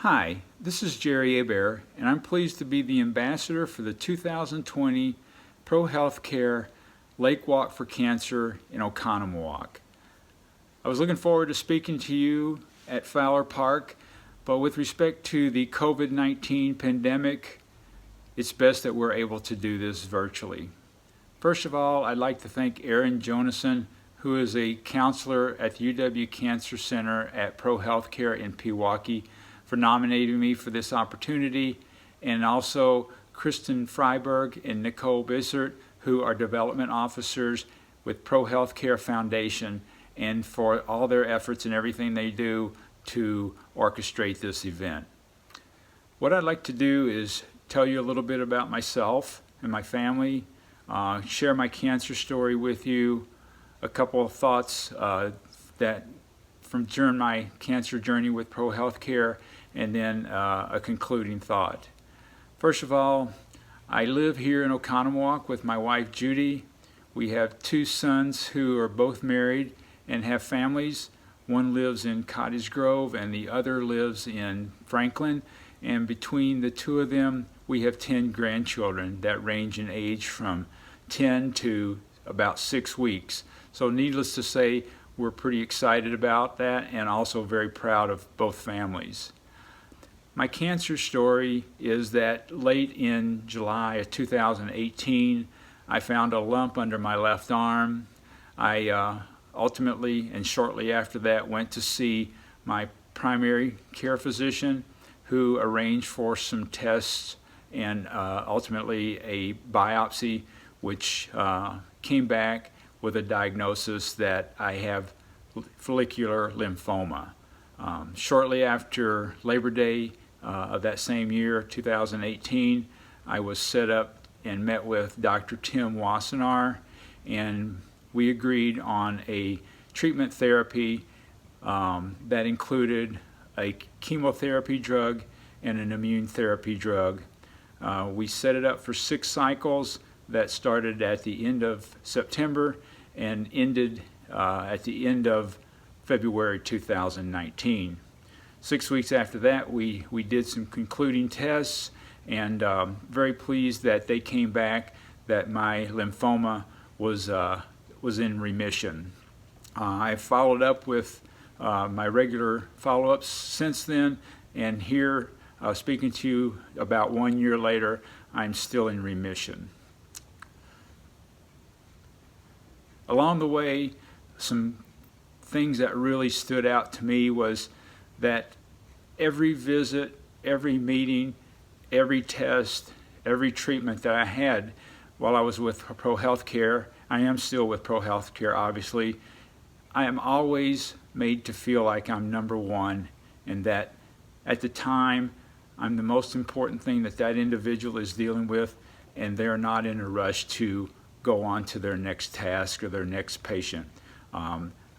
Hi, this is Jerry Hebert, and I'm pleased to be the ambassador for the 2020 Pro Healthcare Lake Walk for Cancer in Oconomowoc. I was looking forward to speaking to you at Fowler Park, but with respect to the COVID-19 pandemic, it's best that we're able to do this virtually. First of all, I'd like to thank Erin Jonason, who is a counselor at the UW Cancer Center at Pro Healthcare in Pewaukee, for nominating me for this opportunity, and also Kristen Freiberg and Nicole Bissert, who are development officers with Pro Healthcare Foundation, and for all their efforts and everything they do to orchestrate this event. What I'd like to do is tell you a little bit about myself and my family, share my cancer story with you, a couple of thoughts that from during my cancer journey with Pro Healthcare, and then a concluding thought. First of all, I live here in Oconomowoc with my wife Judy. We have two sons who are both married and have families. One lives in Cottage Grove and the other lives in Franklin. And between the two of them, we have 10 grandchildren that range in age from 10 to about 6 weeks. So needless to say, we're pretty excited about that and also very proud of both families. My cancer story is that late in July of 2018, I found a lump under my left arm. I ultimately and shortly after that went to see my primary care physician, who arranged for some tests and ultimately a biopsy, which came back with a diagnosis that I have follicular lymphoma. Shortly after Labor Day of that same year, 2018, I was set up and met with Dr. Tim Wassenaar, and we agreed on a treatment therapy that included a chemotherapy drug and an immune therapy drug. We set it up for 6 cycles that started at the end of September and ended at the end of February 2019. 6 weeks after that, we did some concluding tests, and very pleased that they came back that my lymphoma was in remission. I followed up with my regular follow-ups since then, and here, speaking to you about 1 year later, I'm still in remission. Along the way, some things that really stood out to me was that every visit, every meeting, every test, every treatment that I had while I was with Pro Healthcare, I am still with Pro Healthcare obviously, I am always made to feel like I'm number one, and that at the time I'm the most important thing that that individual is dealing with, and they're not in a rush to go on to their next task or their next patient.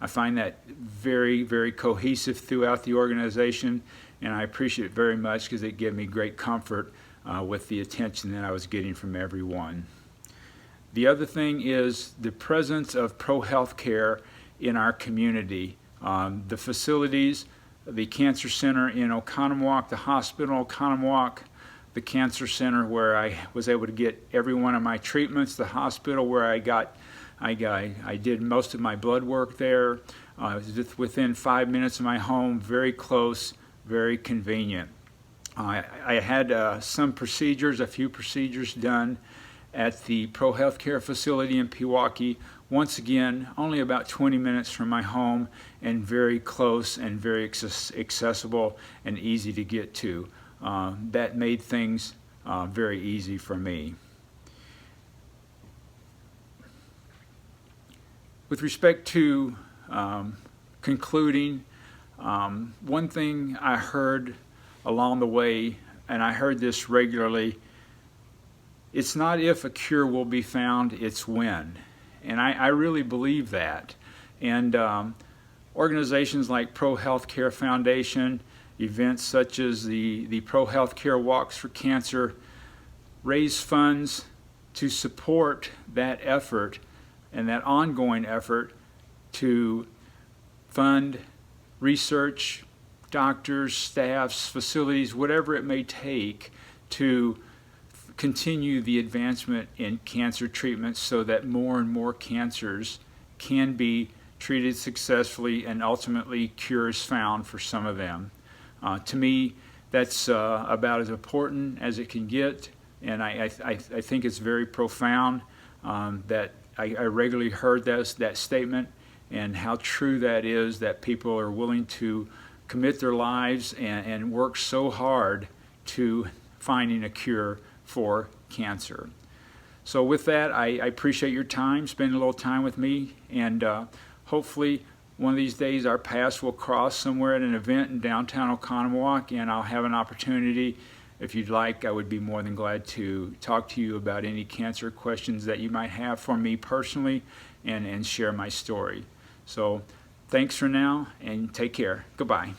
I find that very, very cohesive throughout the organization, and I appreciate it very much because it gave me great comfort with the attention that I was getting from everyone. The other thing is the presence of Pro Healthcare in our community. The facilities, the Cancer Center in Oconomowoc, the hospital in Oconomowoc, the Cancer Center where I was able to get every one of my treatments, the hospital where I did most of my blood work there. Just within 5 minutes of my home, very close, very convenient. I had some procedures, a few procedures done at the Pro Healthcare facility in Pewaukee. Once again, only about 20 minutes from my home, and very close and very accessible and easy to get to. That made things very easy for me. With respect to concluding, one thing I heard along the way, and I heard this regularly, it's not if a cure will be found, it's when. And I really believe that. And organizations like Pro Healthcare Foundation, events such as the Pro Healthcare Walks for Cancer, raise funds to support that effort and that ongoing effort to fund research, doctors, staffs, facilities, whatever it may take to continue the advancement in cancer treatment so that more and more cancers can be treated successfully and ultimately cures found for some of them. To me, that's about as important as it can get, and I think it's very profound that I regularly heard that statement, and how true that is, that people are willing to commit their lives and work so hard to finding a cure for cancer. So with that, I appreciate your time, spending a little time with me, and hopefully one of these days our paths will cross somewhere at an event in downtown Oconomowoc, and I'll have an opportunity. If you'd like, I would be more than glad to talk to you about any cancer questions that you might have for me personally, and share my story. So thanks for now, and take care. Goodbye.